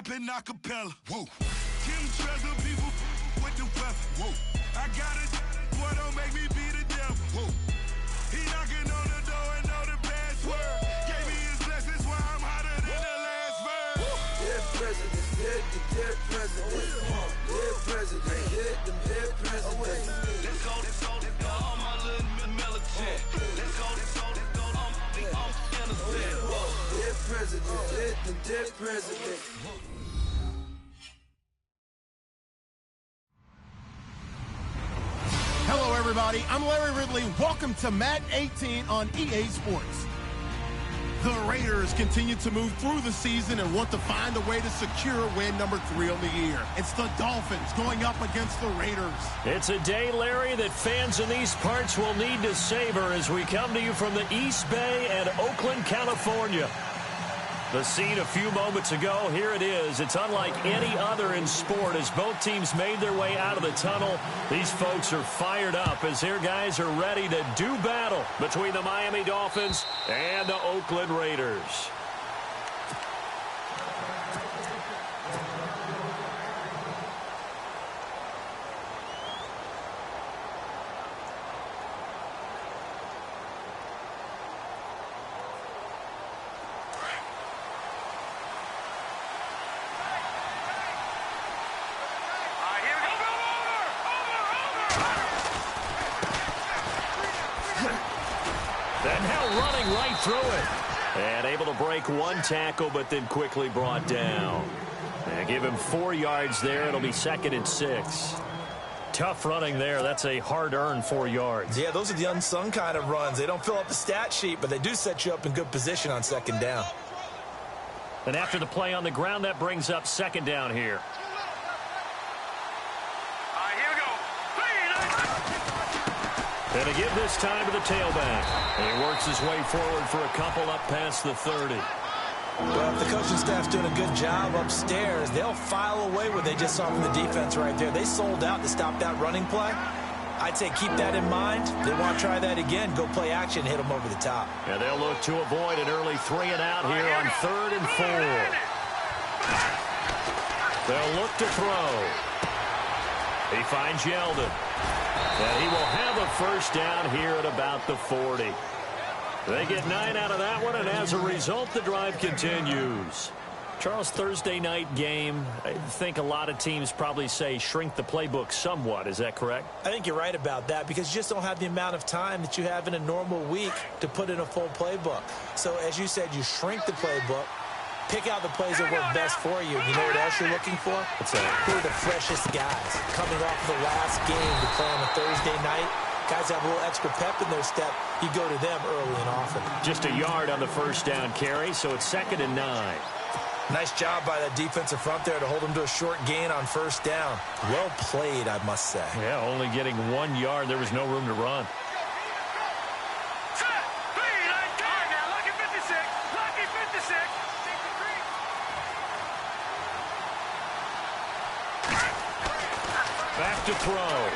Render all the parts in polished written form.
rapping acapella. Whoa. Kim Treasure, people with the weapon. Whoa. I got it, boy, don't make me be the devil. Whoa. He knocking on the door and know the password. Gave me his blessings while I'm hotter than the last verse. Dead presidents, dead presidents. Dead presidents, dead presidents. Let's go, all my little militant. Let's go, I'm innocent. Dead presidents, dead presidents. Hello, everybody. I'm Larry Ridley. Welcome to Madden 18 on EA Sports. The Raiders continue to move through the season and want to find a way to secure win number 3 on the year. It's the Dolphins going up against the Raiders. It's a day, Larry, that fans in these parts will need to savor as we come to you from the East Bay and Oakland, California. The scene a few moments ago, here it is. It's unlike any other in sport as both teams made their way out of the tunnel. These folks are fired up as their guys are ready to do battle between the Miami Dolphins and the Oakland Raiders. And now running right through it. And able to break one tackle, but then quickly brought down. And give him 4 yards there. It'll be 2nd and 6. Tough running there. That's a hard-earned 4 yards. Yeah, those are the unsung kind of runs. They don't fill up the stat sheet, but they do set you up in good position on 2nd down. And after the play on the ground, that brings up 2nd down here. And to give this time to the tailback. And he works his way forward for a couple up past the 30. Well, if the coaching staff's doing a good job upstairs, they'll file away what they just saw from the defense right there. They sold out to stop that running play. I'd say keep that in mind. They want to try that again. Go play action, hit them over the top. And they'll look to avoid an early 3 and out here on 3rd and 4. They'll look to throw. He finds Yeldon. And he will have a first down here at about the 40. They get 9 out of that one, and as a result, the drive continues. Charles, Thursday night game, I think a lot of teams probably say shrink the playbook somewhat. Is that correct? I think you're right about that because you just don't have the amount of time that you have in a normal week to put in a full playbook. So, as you said, you shrink the playbook. Pick out the plays that work best for you. You know what else you're looking for? What's that? Who are the freshest guys coming off the last game to play on a Thursday night? Guys have a little extra pep in their step. You go to them early and often. Just a yard on the first down carry, so it's 2nd and 9. Nice job by that defensive front there to hold them to a short gain on first down. Well played, I must say. Yeah, only getting 1 yard. There was no room to run. Back to throw.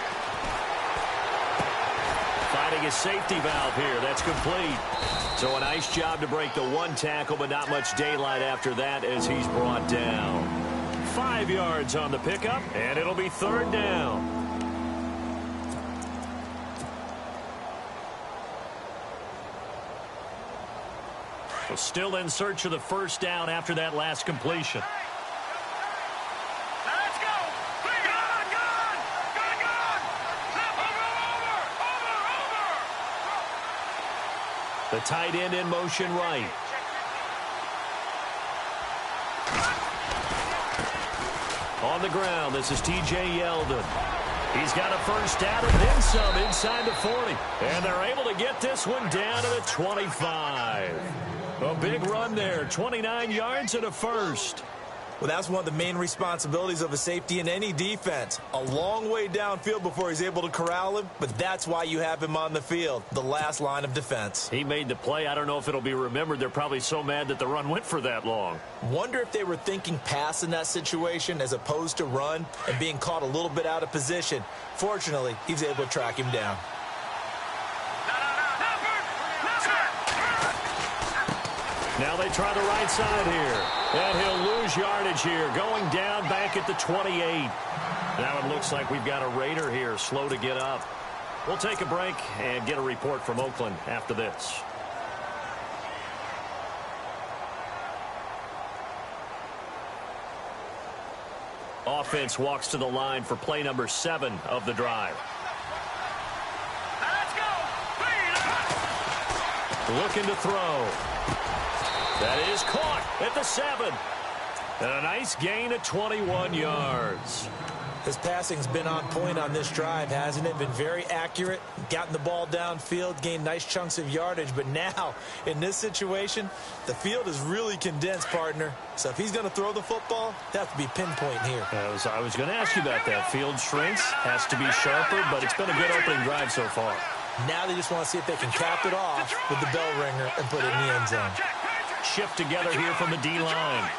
Finding a safety valve here. That's complete. So a nice job to break the 1 tackle, but not much daylight after that as he's brought down. 5 yards on the pickup, and it'll be 3rd down. So still in search of the first down after that last completion. The tight end in motion right. On the ground, this is T.J. Yeldon. He's got a first down and then some inside the 40. And they're able to get this one down to the 25. A big run there, 29 yards and a first. Well, that's one of the main responsibilities of a safety in any defense. A long way downfield before he's able to corral him, but that's why you have him on the field, the last line of defense. He made the play. I don't know if it'll be remembered. They're probably so mad that the run went for that long. Wonder if they were thinking pass in that situation as opposed to run and being caught a little bit out of position. Fortunately, he's able to track him down. Now Well, they try the right side here. And he'll lose yardage here, going down back at the 28. Now it looks like we've got a Raider here, slow to get up. We'll take a break and get a report from Oakland after this. Offense walks to the line for play number 7 of the drive. Let's go. Looking to throw. That is caught at the 7. And a nice gain of 21 yards. His passing's been on point on this drive, hasn't it? Been very accurate, gotten the ball downfield, gained nice chunks of yardage. But now, in this situation, the field is really condensed, partner. So if he's going to throw the football, that has to be pinpoint here. I was going to ask you about that. Field shrinks, has to be sharper, but it's been a good opening drive so far. Now they just want to see if they can cap it off with the bell ringer and put it in the end zone. Shift together here from the D-line.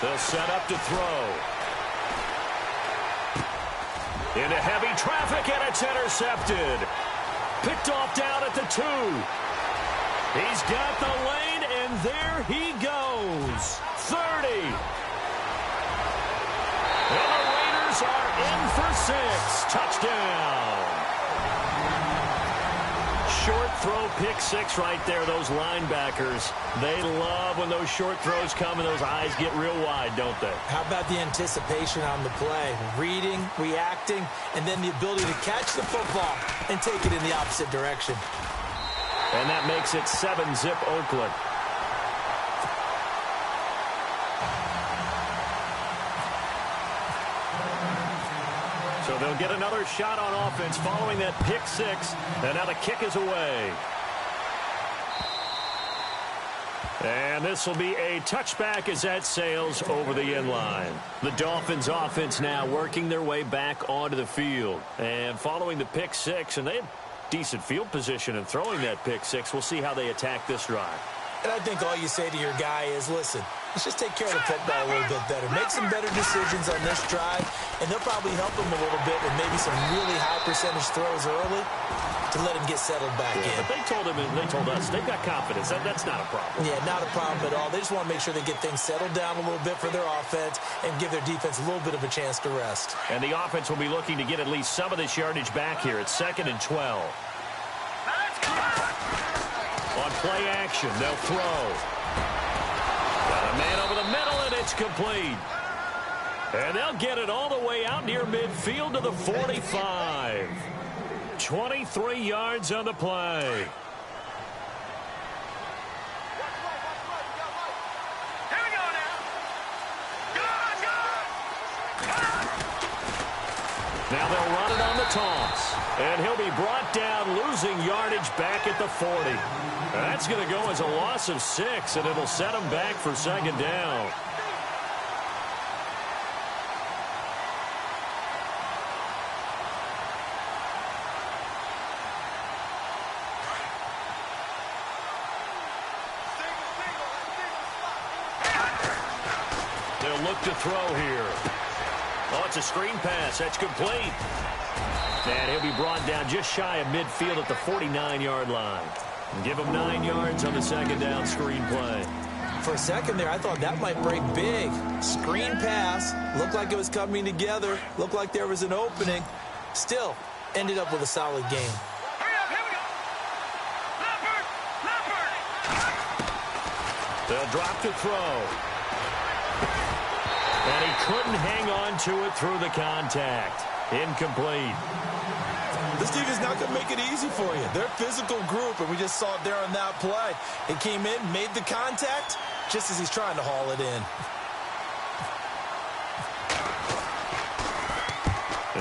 They'll set up to throw. Into heavy traffic, and it's intercepted. Picked off down at the 2. He's got the lane, and there he goes. 30. And the Raiders are in for 6. Touchdown. Short throw, pick 6 right there. Those linebackers, they love when those short throws come and those eyes get real wide, don't they? How about the anticipation on the play? Reading, reacting, and then the ability to catch the football and take it in the opposite direction. And that makes it 7-zip Oakland. So they'll get another shot on offense following that pick 6. And now the kick is away. And this will be a touchback as that sails over the end line. The Dolphins offense now working their way back onto the field. And following the pick 6, and they have decent field position in throwing that pick 6. We'll see how they attack this drive. And I think all you say to your guy is, listen, let's just take care of the football a little bit better. Make some better decisions on this drive, and they'll probably help him a little bit with maybe some really high percentage throws early to let him get settled back in. But they told him, and they told us, they've got confidence. That's not a problem. Yeah, not a problem at all. They just want to make sure they get things settled down a little bit for their offense and give their defense a little bit of a chance to rest. And the offense will be looking to get at least some of this yardage back here. It's 2nd and 12. On play action, they'll throw. Got a man over the middle, and it's complete. And they'll get it all the way out near midfield to the 45. 23 yards on the play. Now they'll run it on the toss. And he'll be brought down, losing yardage back at the 40. That's going to go as a loss of 6, and it'll set him back for 2nd down. They'll look to throw here. Oh, it's a screen pass. That's complete. And he'll be brought down just shy of midfield at the 49-yard line. Give him 9 yards on the 2nd down screen play. For a second there, I thought that might break big. Screen pass. Looked like it was coming together. Looked like there was an opening. Still, ended up with a solid game. They'll drop to throw. And he couldn't hang on to it through the contact. Incomplete. This defense is not going to make it easy for you. They're a physical group, and we just saw it there on that play. It came in, made the contact, just as he's trying to haul it in.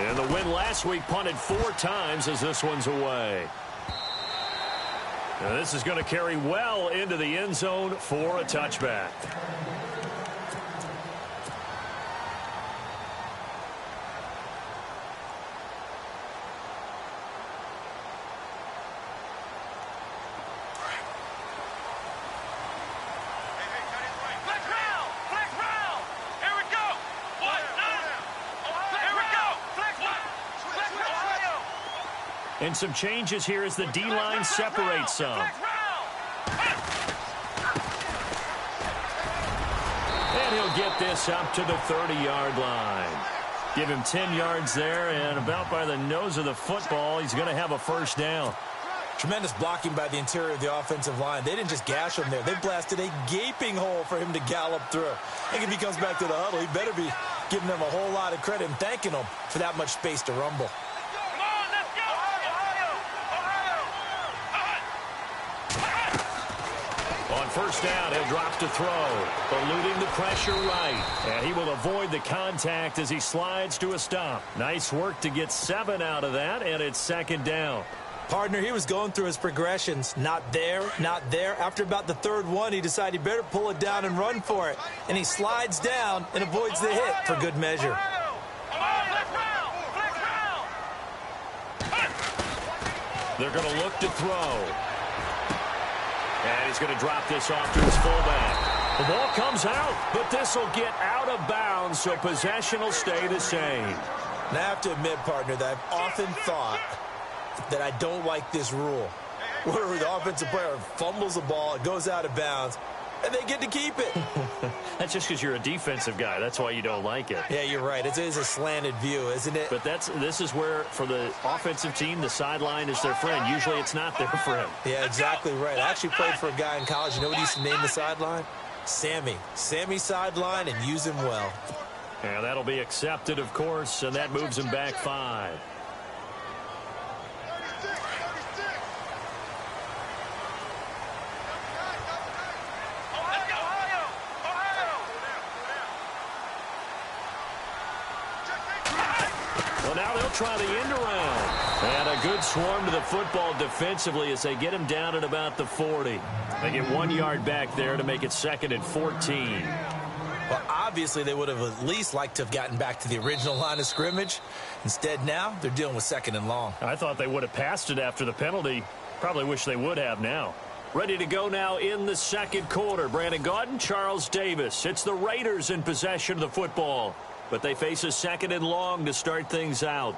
And the win last week punted 4 times as this one's away. Now this is going to carry well into the end zone for a touchback. And some changes here as the D-line separates some. And he'll get this up to the 30-yard line. Give him 10 yards there, and about by the nose of the football, he's going to have a first down. Tremendous blocking by the interior of the offensive line. They didn't just gash him there. They blasted a gaping hole for him to gallop through. I think if he comes back to the huddle, he better be giving them a whole lot of credit and thanking them for that much space to rumble. On first down, he'll drop to throw, eluding the pressure right. And he will avoid the contact as he slides to a stop. Nice work to get 7 out of that, and it's second down. Partner, he was going through his progressions. Not there, not there. After about the third one, he decided he better pull it down and run for it. And he slides down and avoids the hit for good measure. They're going to look to throw. And he's going to drop this off to his fullback. The ball comes out, but this will get out of bounds, so possession will stay the same. Now, I have to admit, partner, that I've often thought that I don't like this rule, where the offensive player fumbles the ball, it goes out of bounds, and they get to keep it. That's just because you're a defensive guy. That's why you don't like it. Yeah, you're right. It is a slanted view, isn't it? But this is where, for the offensive team, the sideline is their friend. Usually it's not there for him. Yeah, exactly right. I actually played for a guy in college. You know what he used to name the sideline? Sammy. Sammy sideline, and use him well. And that'll be accepted, of course, and that moves him back 5. Well, now they'll try the end around. And a good swarm to the football defensively as they get him down at about the 40. They get 1 yard back there to make it 2nd and 14. Well, obviously, they would have at least liked to have gotten back to the original line of scrimmage. Instead, now they're dealing with 2nd and long. I thought they would have passed it after the penalty. Probably wish they would have now. Ready to go now in the second quarter. Brandon Gaudin, Charles Davis. It's the Raiders in possession of the football. But they face a 2nd and long to start things out.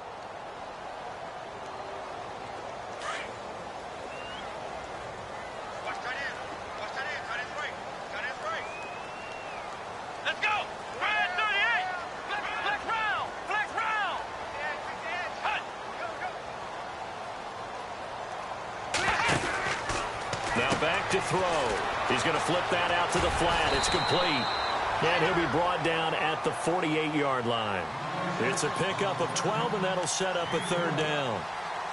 Now back to throw. He's going to flip that out to the flat. It's complete. And he'll be brought down at the 48-yard line. It's a pickup of 12, and that'll set up a 3rd down.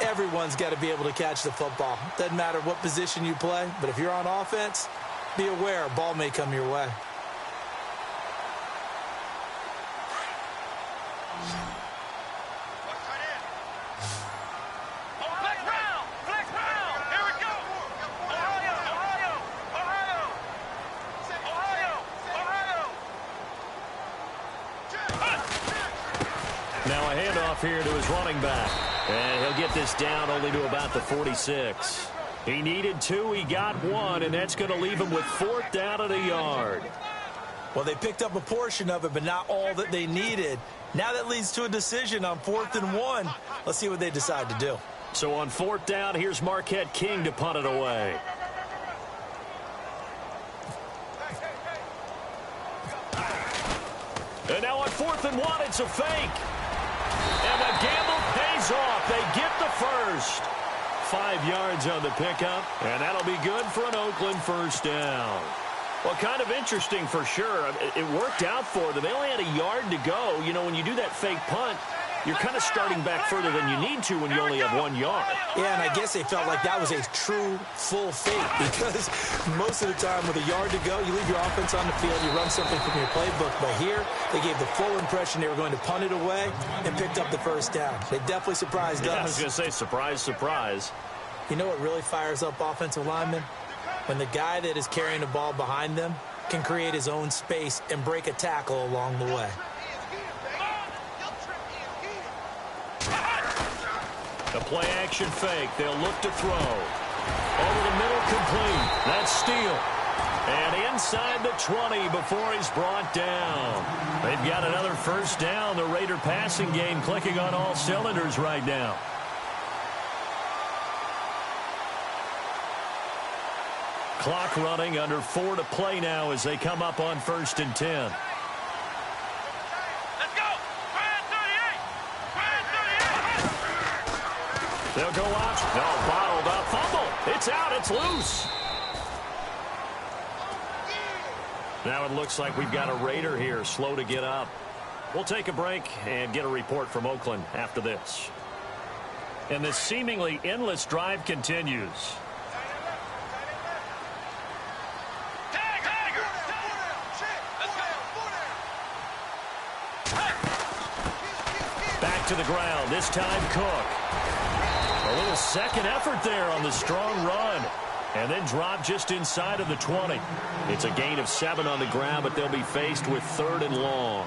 Everyone's got to be able to catch the football. Doesn't matter what position you play, but if you're on offense, be aware a ball may come your way. Now a handoff here to his running back. And he'll get this down only to about the 46. He needed 2, he got 1, and that's going to leave him with 4th down at a yard. Well, they picked up a portion of it, but not all that they needed. Now that leads to a decision on 4th and 1. Let's see what they decide to do. So on 4th down, here's Marquette King to punt it away. And now on 4th and 1, it's a fake. And the gamble pays off. They get the first. 5 yards on the pickup, and that'll be good for an Oakland first down. Well, kind of interesting for sure. It worked out for them. They only had a yard to go. You know, when you do that fake punt, you're kind of starting back further than you need to when you only have 1 yard. Yeah, and I guess they felt like that was a true full fake because most of the time with a yard to go, you leave your offense on the field, you run something from your playbook. But here, they gave the full impression they were going to punt it away and picked up the first down. They definitely surprised us. I was going to say surprise, surprise. You know what really fires up offensive linemen? When the guy that is carrying the ball behind them can create his own space and break a tackle along the way. The play-action fake. They'll look to throw. Over the middle, complete. That's Steele. And inside the 20 before he's brought down. They've got another first down. The Raider passing game clicking on all cylinders right now. Clock running, under 4 to play now as they come up on 1st and 10. Let's go! 38! They'll go out. No, bottled up. Fumble. It's out. It's loose. Now it looks like we've got a Raider here, slow to get up. We'll take a break and get a report from Oakland after this. And this seemingly endless drive continues. Back to the ground, this time Cook. A little second effort there on the strong run. And then drop just inside of the 20. It's a gain of 7 on the ground, but they'll be faced with 3rd and long.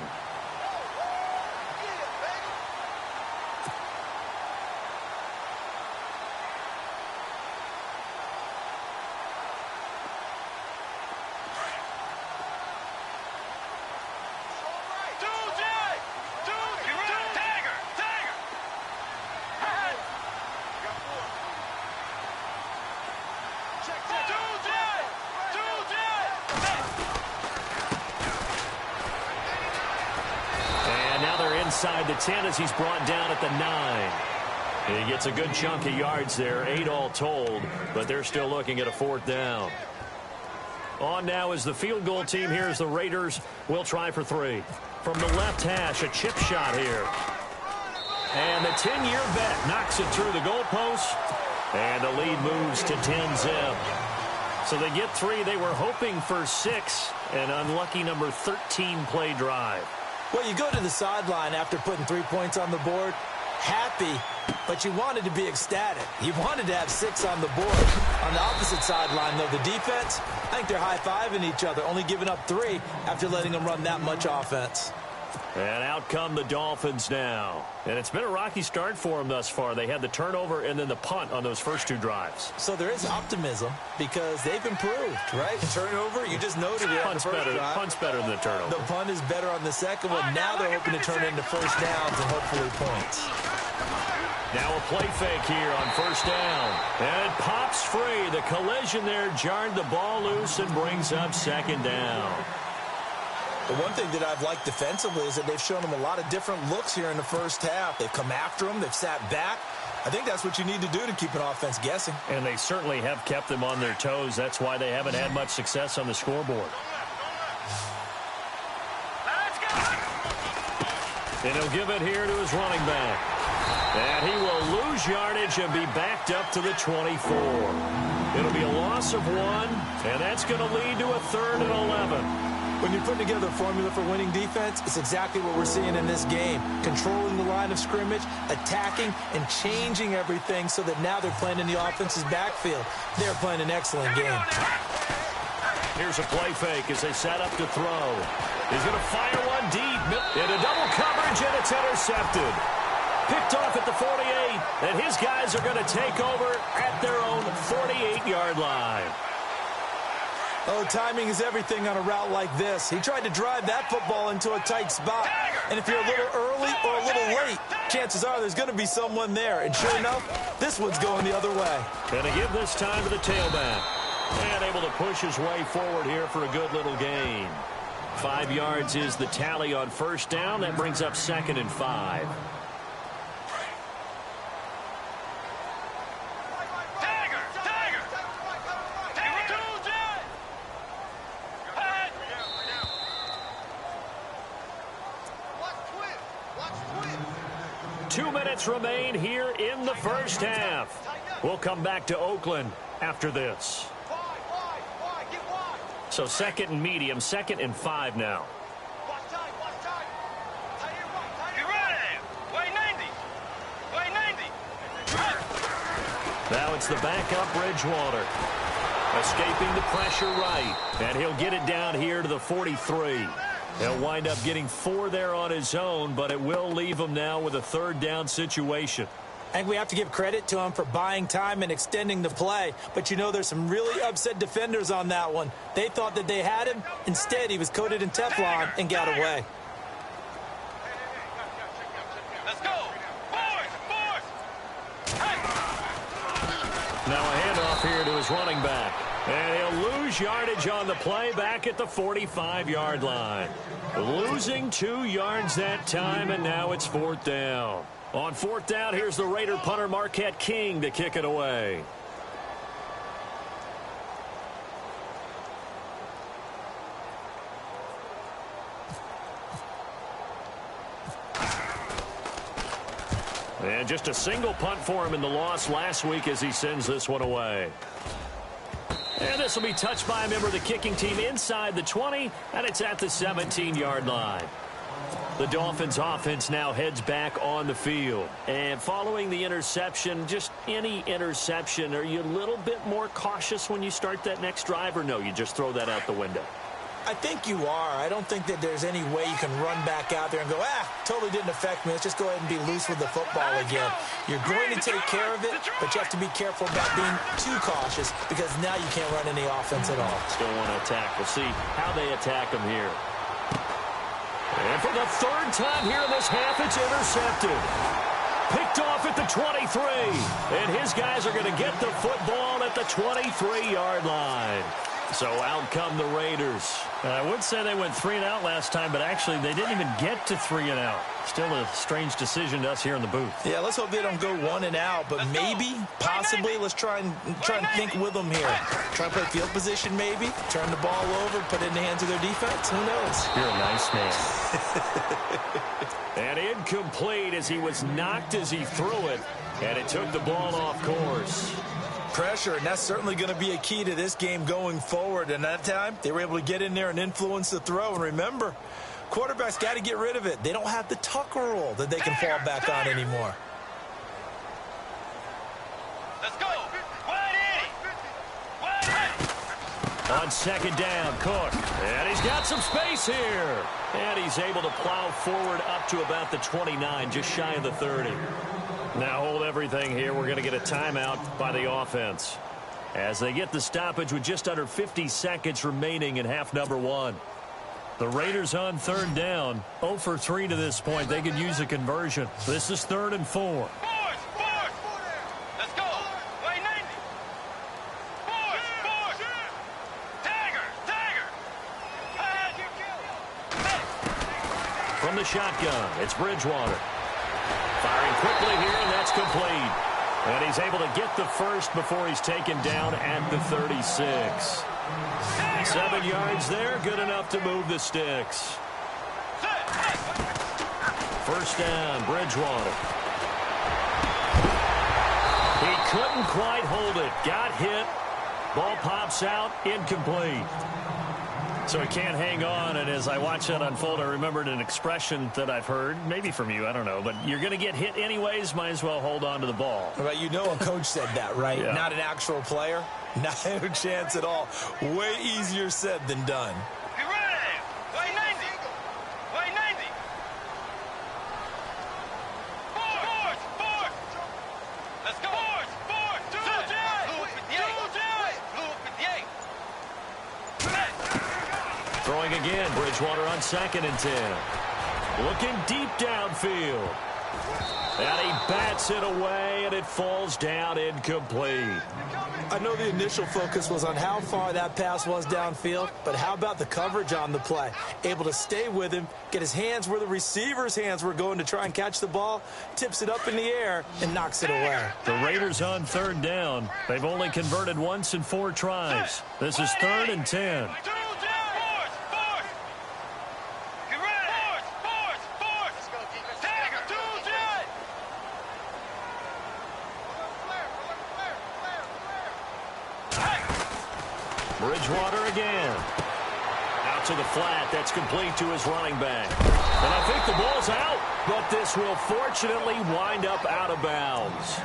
Inside the 10 as he's brought down at the 9. He gets a good chunk of yards there, 8 all told, but they're still looking at a 4th down. On now is the field goal team here as the Raiders will try for 3. From the left hash, a chip shot here. And the 10-year bet knocks it through the goalpost, and the lead moves to 10-zip. So they get 3. They were hoping for 6, an unlucky number 13 play drive. Well, you go to the sideline after putting 3 points on the board, happy, but you wanted to be ecstatic. You wanted to have 6 on the board. On the opposite sideline, though, the defense, I think they're high-fiving each other, only giving up 3 after letting them run that much offense. And out come the Dolphins now. And it's been a rocky start for them thus far. They had the turnover and then the punt on those first 2 drives. So there is optimism because they've improved, right? Turnover, you just noted it on the first drive. Punt's better than the turnover. The punt is better on the second one. Now they're hoping to turn it into first downs and hopefully points. Now a play fake here on first down. And it pops free. The collision there jarred the ball loose and brings up 2nd down. The one thing that I've liked defensively is that they've shown them a lot of different looks here in the first half. They've come after them. They've sat back. I think that's what you need to do to keep an offense guessing. And they certainly have kept them on their toes. That's why they haven't had much success on the scoreboard. And he'll give it here to his running back. And he will lose yardage and be backed up to the 24. It'll be a loss of 1, and that's going to lead to a 3rd and 11. When you're putting together a formula for winning defense, it's exactly what we're seeing in this game. Controlling the line of scrimmage, attacking, and changing everything so that now they're playing in the offense's backfield. They're playing an excellent game. Here's a play fake as they set up to throw. He's going to fire one deep into double coverage, and it's intercepted. Picked off at the 48, and his guys are going to take over at their own 48-yard line. Oh, timing is everything on a route like this. He tried to drive that football into a tight spot. And if you're a little early or a little late, chances are there's going to be someone there. And sure enough, this one's going the other way. Going to give this time to the tailback. And able to push his way forward here for a good little gain. 5 yards is the tally on first down. That brings up 2nd and 5. Remain here in the first half. We'll come back to Oakland after this. So 2nd and medium, 2nd and 5 now. Now it's the backup Bridgewater. Escaping the pressure right. And he'll get it down here to the 43. He'll wind up getting 4 there on his own, but it will leave him now with a 3rd down situation. I think we have to give credit to him for buying time and extending the play. But, you know, there's some really upset defenders on that one. They thought that they had him. Instead, he was coated in Teflon and got away. Let's go. Boys. Now a handoff here to his running back. And he'll lose yardage on the play back at the 45-yard line. Losing 2 yards that time, and now it's 4th down. On 4th down, here's the Raider punter Marquette King to kick it away. And just a single punt for him in the loss last week as he sends this one away. And this will be touched by a member of the kicking team inside the 20, and it's at the 17-yard line. The Dolphins offense now heads back on the field. And following the interception, just any interception, are you a little bit more cautious when you start that next drive, or no, you just throw that out the window? I think you are. I don't think that there's any way you can run back out there and go, totally didn't affect me. Let's just go ahead and be loose with the football again. You're going to take care of it, but you have to be careful about being too cautious because now you can't run any offense at all. Still want to attack. We'll see how they attack him here. And for the 3rd time here in this half, it's intercepted. Picked off at the 23. And his guys are going to get the football at the 23-yard line. So out come the Raiders. I would say they went 3 and out last time, but actually they didn't even get to 3 and out. Still a strange decision to us here in the booth. Yeah, let's hope they don't go 1 and out, but maybe, possibly, let's try and think with them here. Try and play field position maybe, turn the ball over, put it in the hands of their defense. Who knows? You're a nice man. And incomplete as he was knocked as he threw it, and it took the ball off course. Pressure, and that's certainly going to be a key to this game going forward. And that time, they were able to get in there and influence the throw. And remember, quarterbacks got to get rid of it. They don't have the Tucker rule that they can fall back on anymore. Let's go. 180. On 2nd down, Cook. And he's got some space here. And he's able to plow forward up to about the 29, just shy of the 30. Now hold everything here. We're going to get a timeout by the offense as they get the stoppage with just under 50 seconds remaining in half number 1. The Raiders on 3rd down, 0 for 3 to this point. They could use a conversion. This is 3rd and 4. Let's go. 190. Tiger. From the shotgun, it's Bridgewater. Firing quickly here, and that's complete. And he's able to get the first before he's taken down at the 36. 7 yards there, good enough to move the sticks. 1st down, Bridgewater. He couldn't quite hold it. Got hit. Ball pops out, incomplete. So he can't hang on, and as I watch that unfold, I remembered an expression that I've heard, maybe from you, I don't know, but you're going to get hit anyways, might as well hold on to the ball. Right, you know a coach said that, right? Yeah. Not an actual player. Not a chance at all. Way easier said than done. Be ready. 190. 190. Four. Let's go. Four. 2. Throwing again, Bridgewater on 2nd and 10. Looking deep downfield. And he bats it away, and it falls down incomplete. I know the initial focus was on how far that pass was downfield, but how about the coverage on the play? Able to stay with him, get his hands where the receiver's hands were going to try and catch the ball, tips it up in the air, and knocks it away. The Raiders on 3rd down. They've only converted once in 4 tries. This is 3rd and 10. Bridgewater again. Out to the flat. That's complete to his running back. And I think the ball's out, but this will fortunately wind up out of bounds.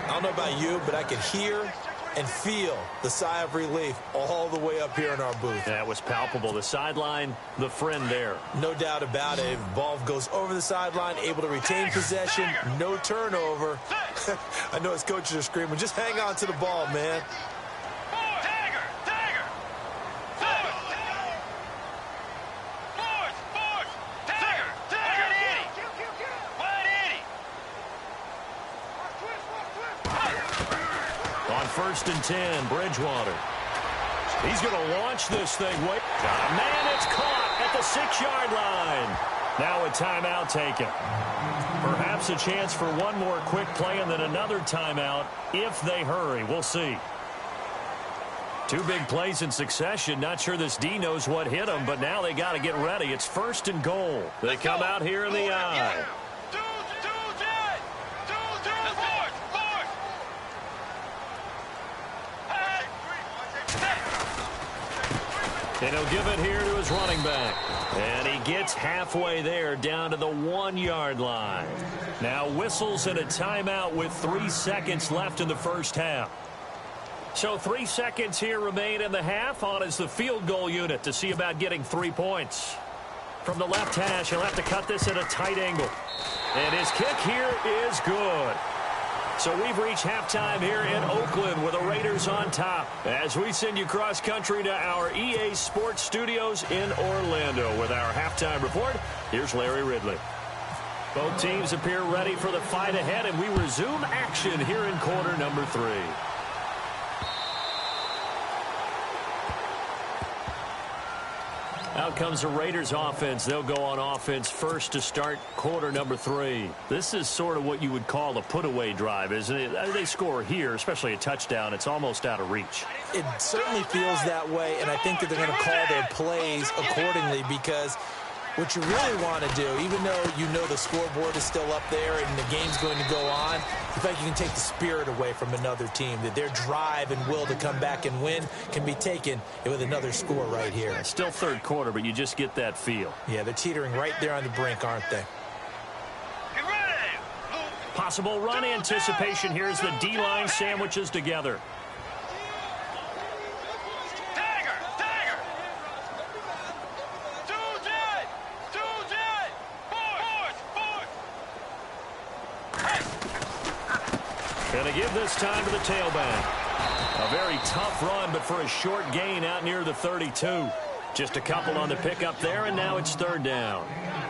I don't know about you, but I could hear and feel the sigh of relief all the way up here in our booth. That was palpable. The sideline, the friend there. No doubt about it. Ball goes over the sideline, able to retain possession, no turnover. I know his coaches are screaming, just hang on to the ball, man. On 1st and 10, Bridgewater. He's going to launch this thing. Wait. Man, it's caught at the 6-yard line. Now a timeout taken. Perhaps a chance for one more quick play and then another timeout if they hurry. We'll see. 2 big plays in succession. Not sure this D knows what hit them, but now they got to get ready. It's 1st and goal. They come out here in the I. And he'll give it here to his running back. And he gets halfway there down to the 1-yard line. Now whistles and a timeout with 3 seconds left in the first half. So 3 seconds here remain in the half. On is the field goal unit to see about getting 3 points. From the left hash, he'll have to cut this at a tight angle. And his kick here is good. So we've reached halftime here in Oakland with the Raiders on top as we send you cross-country to our EA Sports Studios in Orlando with our halftime report. Here's Larry Ridley. Both teams appear ready for the fight ahead, and we resume action here in quarter number 3. Out comes the Raiders offense. They'll go on offense first to start quarter number 3. This is sort of what you would call a put-away drive, isn't it? They score here, especially a touchdown. It's almost out of reach. It certainly feels that way, and I think that they're going to call their plays accordingly because what you really want to do, even though you know the scoreboard is still up there and the game's going to go on, you think you can take the spirit away from another team, that their drive and will to come back and win can be taken with another score right here. It's still third quarter, but you just get that feel. Yeah, they're teetering right there on the brink, aren't they? Possible run anticipation here as the D-line sandwiches together. Going to give this time to the tailback. A very tough run, but for a short gain out near the 32. Just a couple on the pickup there, and now it's 3rd down.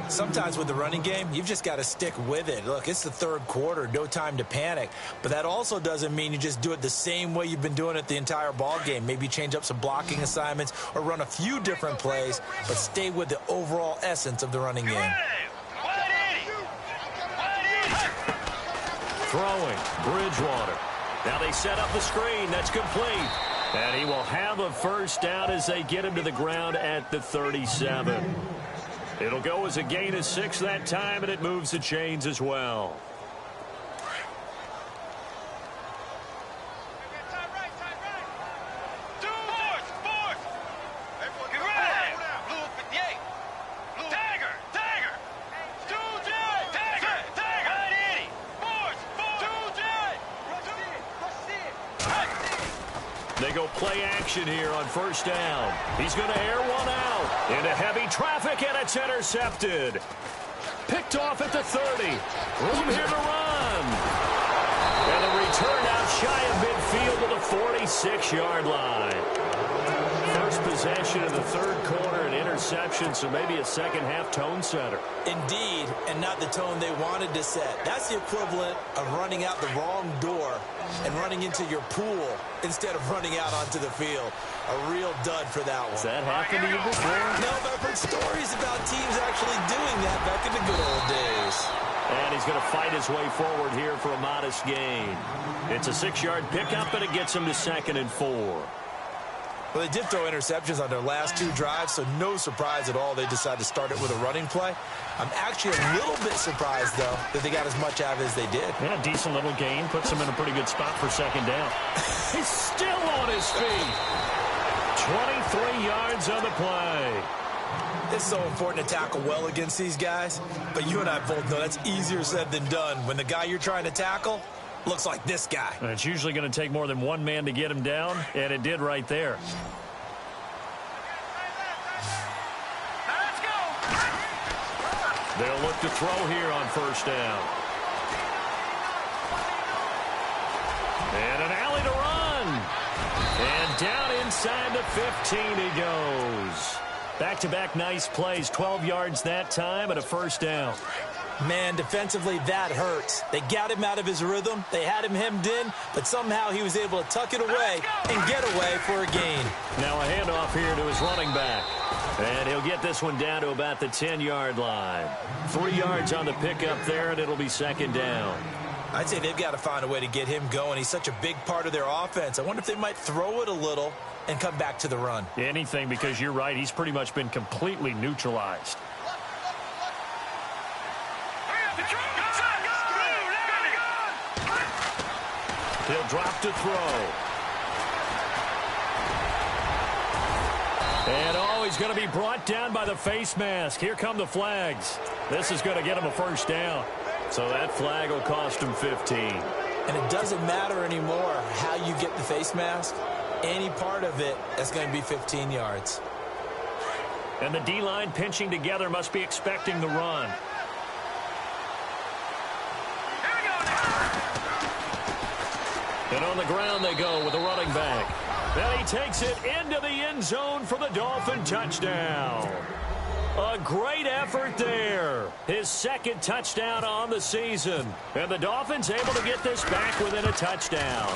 Sometimes with the running game, you've just got to stick with it. Look, it's the 3rd quarter, no time to panic. But that also doesn't mean you just do it the same way you've been doing it the entire ball game. Maybe change up some blocking assignments or run a few different plays, but stay with the overall essence of the running game. Throwing, Bridgewater. Now they set up the screen. That's complete. And he will have a first down as they get him to the ground at the 37. It'll go as a gain of 6 that time, and it moves the chains as well. They go play action here on first down. He's going to air one out into heavy traffic, and it's intercepted. Picked off at the 30. Room here to run. And a return out shy of midfield to the 46-yard line. First possession of the 3rd quarter, an interception, so maybe a second-half tone setter. Indeed, and not the tone they wanted to set. That's the equivalent of running out the wrong door and running into your pool instead of running out onto the field. A real dud for that one. Has that happened to you before? No, but I've heard stories about teams actually doing that back in the good old days. And he's going to fight his way forward here for a modest gain. It's a 6-yard pickup, and it gets him to 2nd and 4. Well, they did throw interceptions on their last 2 drives, so no surprise at all they decided to start it with a running play. I'm actually a little bit surprised, though, that they got as much out of it as they did. Yeah, decent little gain. Puts him in a pretty good spot for 2nd down. He's still on his feet. 23 yards on the play. It's so important to tackle well against these guys, but you and I both know that's easier said than done when the guy you're trying to tackle looks like this guy. And it's usually going to take more than one man to get him down, and it did right there. They'll look to throw here on first down. And an alley to run. And down inside the 15 he goes. Back-to-back nice plays, 12 yards that time and a first down. Man, defensively, that hurts. They got him out of his rhythm. They had him hemmed in, but somehow he was able to tuck it away and get away for a gain. Now a handoff here to his running back. And he'll get this one down to about the 10-yard line. 3 yards on the pickup there, and it'll be second down. I'd say they've got to find a way to get him going. He's such a big part of their offense. I wonder if they might throw it a little and come back to the run. Anything, because you're right. He's pretty much been completely neutralized. He'll drop to throw. And, he's going to be brought down by the face mask. Here come the flags. This is going to get him a first down. So that flag will cost him 15. And it doesn't matter anymore how you get the face mask. Any part of it, that's going to be 15 yards. And the D-line pinching together must be expecting the run. And on the ground they go with the running back. Then he takes it into the end zone for the Dolphin touchdown. A great effort there. His second touchdown on the season. And the Dolphins able to get this back within a touchdown.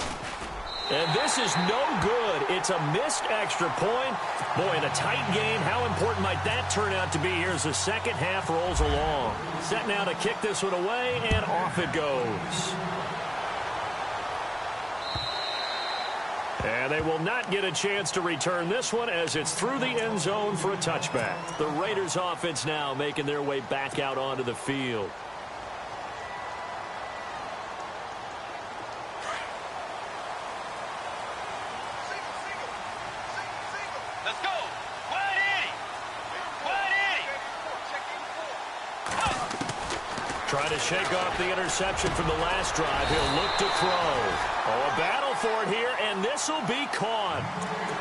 And this is no good. It's a missed extra point. Boy, in a tight game, how important might that turn out to be here as the second half rolls along. Set now to kick this one away, and off it goes. And they will not get a chance to return this one as it's through the end zone for a touchback. The Raiders offense now making their way back out onto the field. Let's go. Wide 80. Trying to shake off the interception from the last drive. He'll look to throw. Oh, a battle for it here, and this will be caught.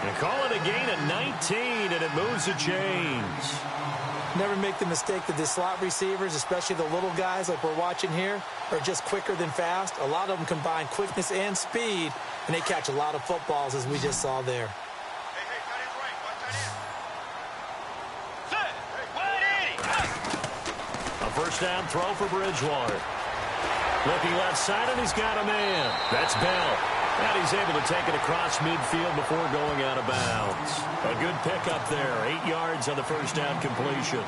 And call it a gain of 19, and it moves the chains. Never make the mistake that the slot receivers, especially the little guys like we're watching here, are just quicker than fast. A lot of them combine quickness and speed, and they catch a lot of footballs, as we just saw there. A first down throw for Bridgewater. Looking left side, and he's got a man. That's Bell. And he's able to take it across midfield before going out of bounds. A good pickup there. 8 yards on the first down completion.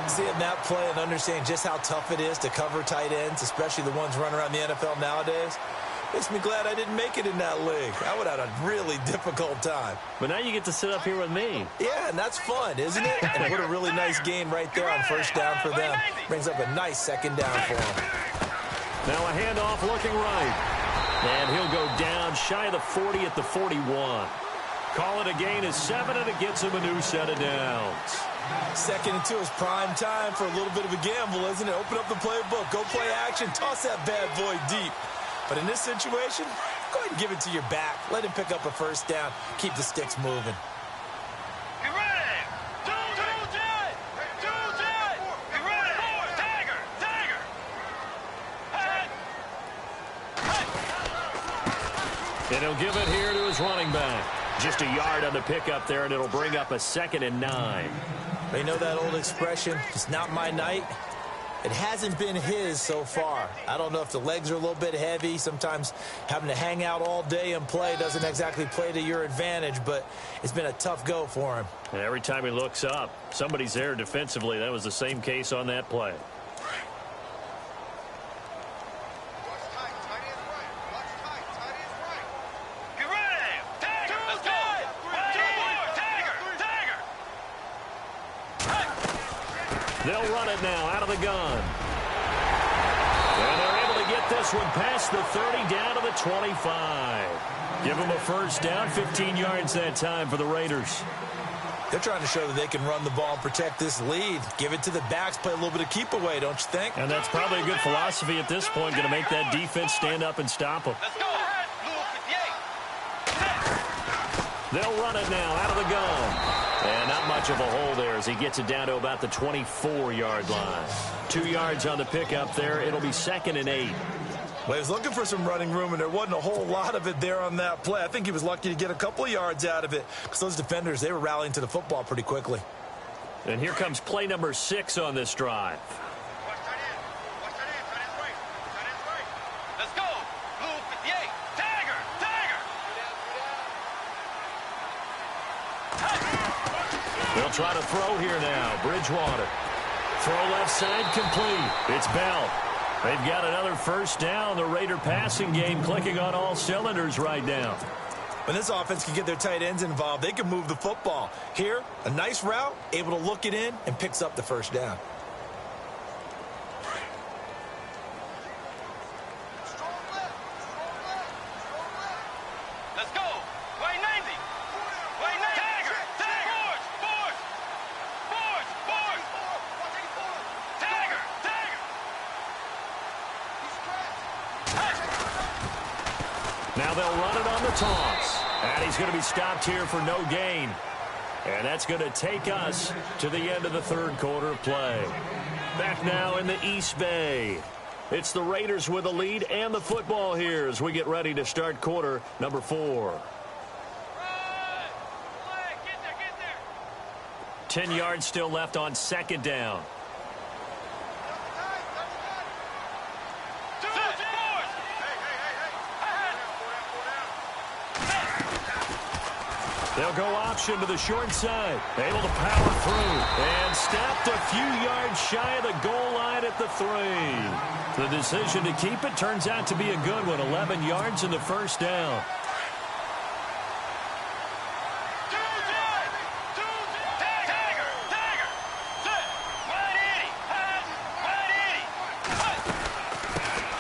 Seeing that play and understanding just how tough it is to cover tight ends, especially the ones running around the NFL nowadays, makes me glad I didn't make it in that league. I would have had a really difficult time. But now you get to sit up here with me. Yeah, and that's fun, isn't it? And what a really nice gain right there on first down for them. Brings up a nice second down for them. Now a handoff looking right. And he'll go down shy of the 40 at the 41. Call it a gain of 7, and it gets him a new set of downs. Second and 2 is prime time for a little bit of a gamble, isn't it? Open up the playbook, go play action, toss that bad boy deep. But in this situation, go ahead and give it to your back. Let him pick up a first down. Keep the sticks moving. Get ready. Get ready. Tiger. And he'll give it here to his running back. Just a yard on the pickup there, and it'll bring up a 2nd and 9. They know that old expression, it's not my night. It hasn't been his so far. I don't know if the legs are a little bit heavy. Sometimes having to hang out all day and play doesn't exactly play to your advantage, but it's been a tough go for him. And every time he looks up, somebody's there defensively. That was the same case on that play. They'll run it now out of the gun. And they're able to get this one past the 30 down to the 25. Give them a first down, 15 yards that time for the Raiders. They're trying to show that they can run the ball and protect this lead. Give it to the backs, play a little bit of keep away, don't you think? And that's probably a good philosophy at this point, going to make that defense stand up and stop them. Let's go. They'll run it now out of the gun. And not much of a hole there as he gets it down to about the 24-yard line. 2 yards on the pickup there. It'll be 2nd and 8. Well, he was looking for some running room, and there wasn't a whole lot of it there on that play. I think he was lucky to get a couple of yards out of it because those defenders, they were rallying to the football pretty quickly. And here comes play number 6 on this drive. Watch They'll try to throw here now. Bridgewater. Throw left side complete. It's Bell. They've got another first down. The Raider passing game clicking on all cylinders right now. When this offense can get their tight ends involved, they can move the football. Here, a nice route, able to look it in, and picks up the first down. Let's go. Way 90. Way 90. Tagger. Tagger. Boards. Tagger. Now they'll run it on the toss. And he's going to be stopped here for no gain. And that's going to take us to the end of the third quarter of play. Back now in the East Bay. It's the Raiders with the lead and the football here as we get ready to start quarter number 4. 10 yards still left on second down. They'll go option to the short side. Able to power through. And stopped a few yards shy of the goal line at the 3. The decision to keep it turns out to be a good one. 11 yards in the first down.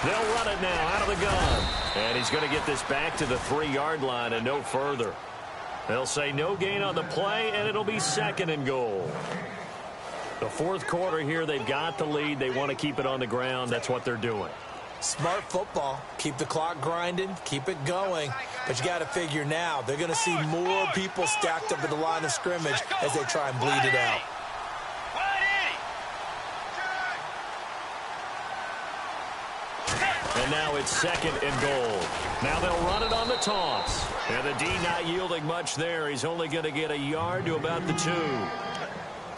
They'll run it now out of the gun. And he's going to get this back to the 3-yard line and no further. They'll say no gain on the play, and it'll be second and goal. The fourth quarter here, they've got the lead. They want to keep it on the ground. That's what they're doing. Smart football. Keep the clock grinding. Keep it going. But you got to figure now, they're going to see more people stacked up at the line of scrimmage as they try and bleed it out. And now it's second and goal. Now they'll run it on the toss. And the D not yielding much there. He's only going to get a yard to about the 2.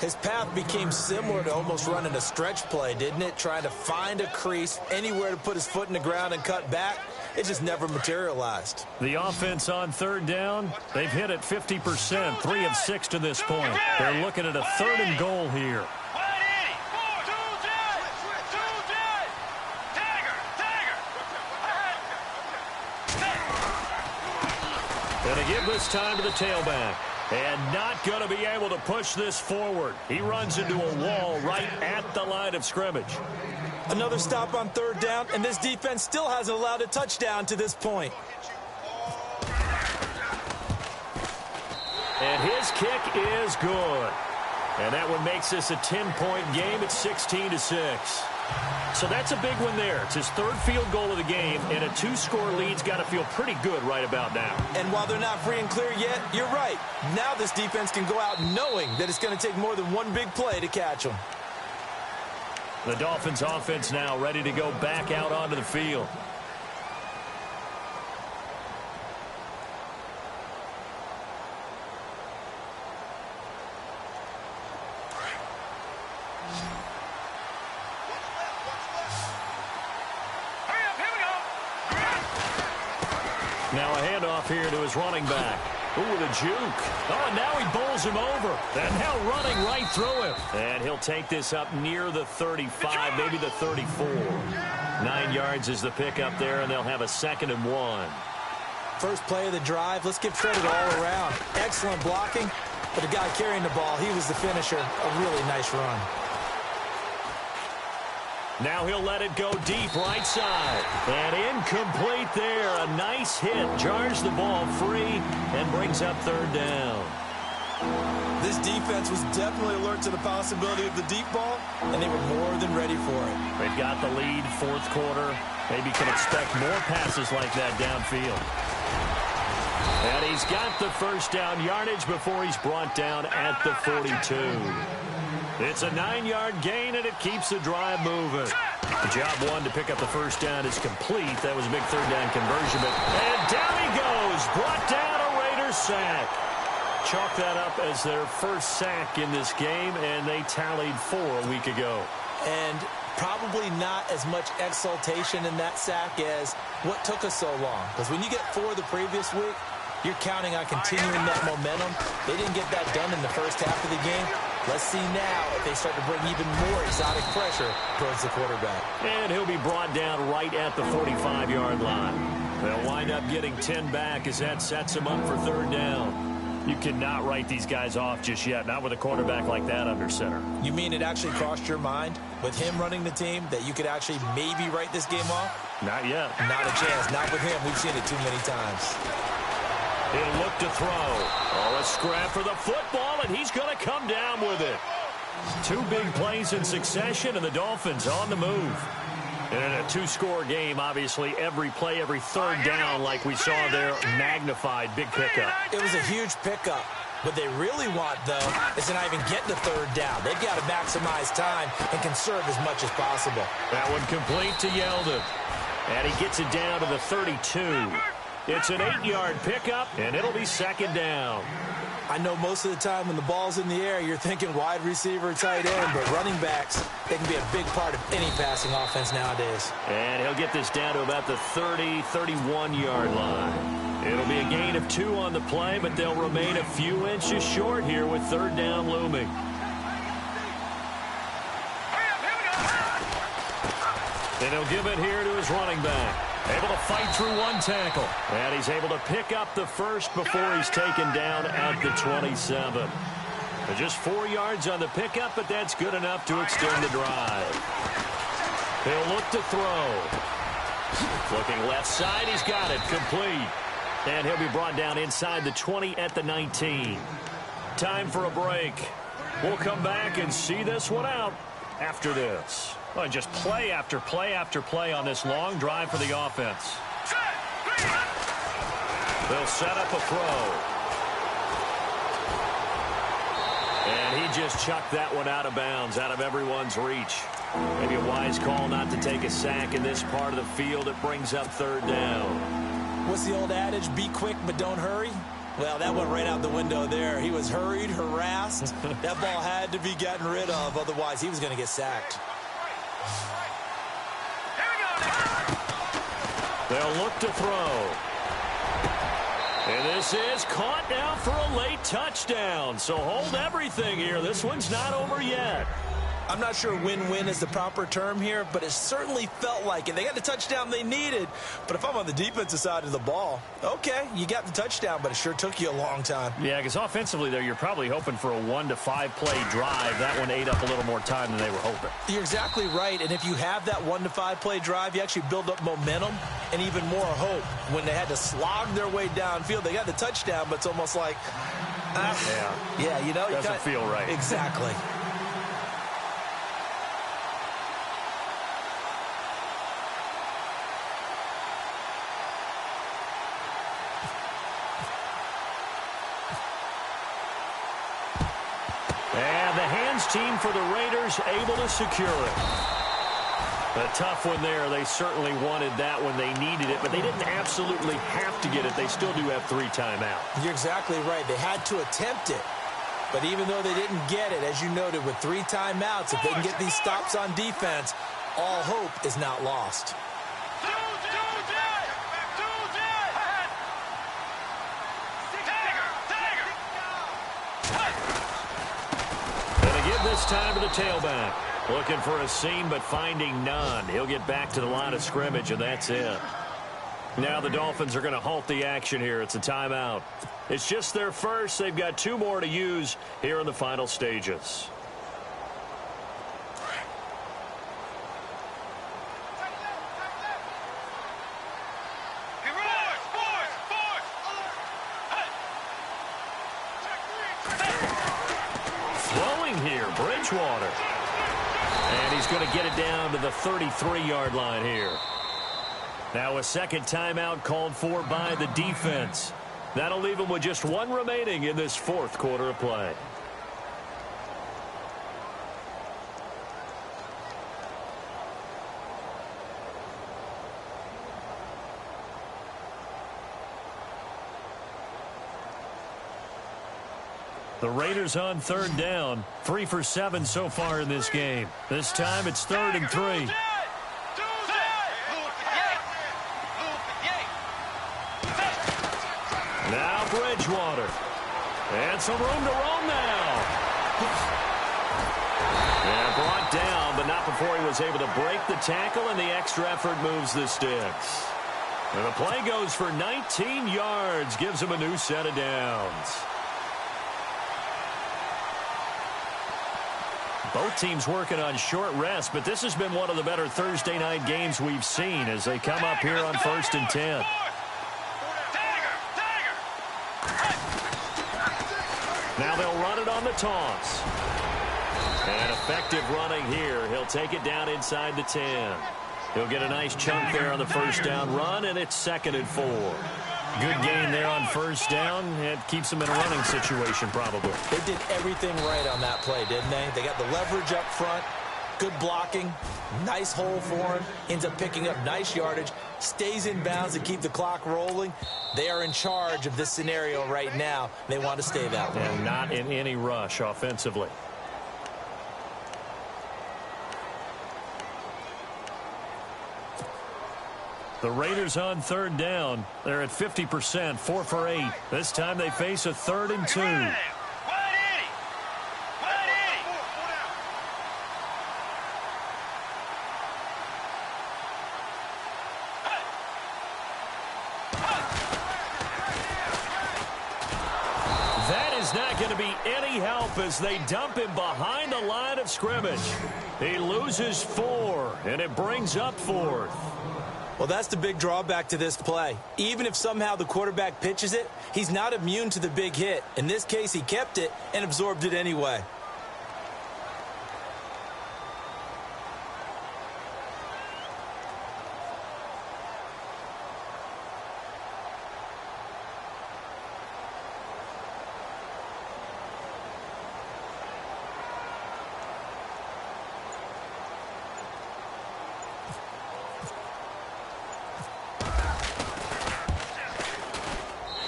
His path became similar to almost running a stretch play, didn't it? Trying to find a crease, anywhere to put his foot in the ground and cut back. It just never materialized. The offense on third down, they've hit it 50%, 3 of 6 to this point. They're looking at a third and goal here. Going to give this time to the tailback. And not going to be able to push this forward. He runs into a wall right at the line of scrimmage. Another stop on third down, and this defense still hasn't allowed a touchdown to this point. And his kick is good. And that one makes this a 10-point game at 16-6. So that's a big one there. It's his third field goal of the game, and a 2-score lead's got to feel pretty good right about now. And while they're not free and clear yet, you're right. Now this defense can go out knowing that it's going to take more than one big play to catch them. The Dolphins offense now ready to go back out onto the field. Now a handoff here to his running back. Ooh, with a juke. Oh, and now he bowls him over. And now running right through him. And he'll take this up near the 35, maybe the 34. 9 yards is the pickup there, and they'll have a 2nd and 1. First play of the drive. Let's give credit all around. Excellent blocking, but the guy carrying the ball, he was the finisher. A really nice run. Now he'll let it go deep right side. And incomplete there. A nice hit. Jars the ball free and brings up third down. This defense was definitely alert to the possibility of the deep ball, and they were more than ready for it. They've got the lead, fourth quarter. Maybe can expect more passes like that downfield. And he's got the first down yardage before he's brought down at the 42. It's a 9-yard gain, and it keeps the drive moving. The job one to pick up the first down is complete. That was a big third down conversion. And down he goes. Brought down a Raiders sack. Chalk that up as their first sack in this game, and they tallied 4 a week ago. And probably not as much exultation in that sack as what took us so long. Because when you get 4 the previous week, You're counting on continuing that momentum. They didn't get that done in the first half of the game. Let's see now if they start to bring even more exotic pressure towards the quarterback. And he'll be brought down right at the 45-yard line. They'll wind up getting 10 back as that sets them up for third down. You cannot write these guys off just yet, not with a quarterback like that under center. You mean it actually crossed your mind with him running the team that you could actually maybe write this game off? Not yet. Not a chance. Not with him. We've seen it too many times. He'll look to throw. Oh, a scrap for the football, and he's going to come down with it. 2 big plays in succession, and the Dolphins on the move. And in a 2-score game, obviously, every play, every third down, like we saw there, magnified, big pickup. It was a huge pickup. What they really want, though, is to not even get the third down. They've got to maximize time and conserve as much as possible. That one complete to Yeldon. And he gets it down to the 32. It's an 8-yard pickup, and it'll be second down. I know most of the time when the ball's in the air, you're thinking wide receiver, tight end, but running backs, they can be a big part of any passing offense nowadays. And he'll get this down to about the 30, 31-yard line. It'll be a gain of 2 on the play, but they'll remain a few inches short here with third down looming. And he'll give it here to his running back. Able to fight through 1 tackle. And he's able to pick up the first before he's taken down at the 27. Just 4 yards on the pickup, but that's good enough to extend the drive. He'll look to throw. Looking left side, he's got it. Complete. And he'll be brought down inside the 20 at the 19. Time for a break. We'll come back and see this one out after this. Well, just play after play after play on this long drive for the offense. They'll set up a throw. And he just chucked that one out of bounds, out of everyone's reach. Maybe a wise call not to take a sack in this part of the field. It brings up third down. What's the old adage? Be quick, but don't hurry. Well, that went right out the window there. He was hurried, harassed. That ball had to be gotten rid of. Otherwise, he was going to get sacked. They'll look to throw. And this is caught now for a late touchdown. So hold everything here. This one's not over yet. I'm not sure win-win is the proper term here, but it certainly felt like it. They got the touchdown they needed. But if I'm on the defensive side of the ball, okay, you got the touchdown, but it sure took you a long time. Yeah, because offensively there, you're probably hoping for a 1 to 5 play drive. That one ate up a little more time than they were hoping. You're exactly right. And if you have that 1 to 5 play drive, you actually build up momentum and even more hope. When they had to slog their way downfield, they got the touchdown, but it's almost like, yeah, you know, doesn't feel right. Exactly. And the hands team for the Raiders able to secure it. A tough one there. They certainly wanted that when they needed it, but they didn't absolutely have to get it. They still do have 3 timeouts. You're exactly right. They had to attempt it. But even though they didn't get it, as you noted, with 3 timeouts, if they can get these stops on defense, all hope is not lost. This time to the tailback. Looking for a seam, but finding none. He'll get back to the line of scrimmage, and that's it. Now the Dolphins are going to halt the action here. It's a timeout. It's just their first. They've got 2 more to use here in the final stages. Bridgewater. And he's going to get it down to the 33-yard line here. Now a second timeout called for by the defense. That'll leave him with just 1 remaining in this 4th quarter of play. The Raiders on third down. 3 for 7 so far in this game. This time it's 3rd and 3. Now And some room to roam now. And brought down, but not before he was able to break the tackle, and the extra effort moves the sticks. And the play goes for 19 yards, gives him a new set of downs. Both teams working on short rest, but this has been one of the better Thursday night games we've seen as they come up here on 1st and 10. Now they'll run it on the toss. And effective running here. He'll take it down inside the 10. He'll get a nice chunk there on the first down run, and it's 2nd and 4. Good gain there on first down. It keeps them in a running situation, probably. They did everything right on that play, didn't they? They got the leverage up front, good blocking, nice hole for him, ends up picking up nice yardage, stays in bounds to keep the clock rolling. They are in charge of this scenario right now. They want to stay that way. And not in any rush offensively. The Raiders on 3rd down. They're at 50%, 4 for 8. This time they face a 3rd and 2. That is not going to be any help as they dump him behind the line of scrimmage. He loses 4, and it brings up 4th. Well, that's the big drawback to this play. Even if somehow the quarterback pitches it, he's not immune to the big hit. In this case, he kept it and absorbed it anyway.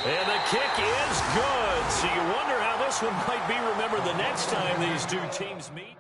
And the kick is good. So you wonder how this one might be remembered the next time these two teams meet.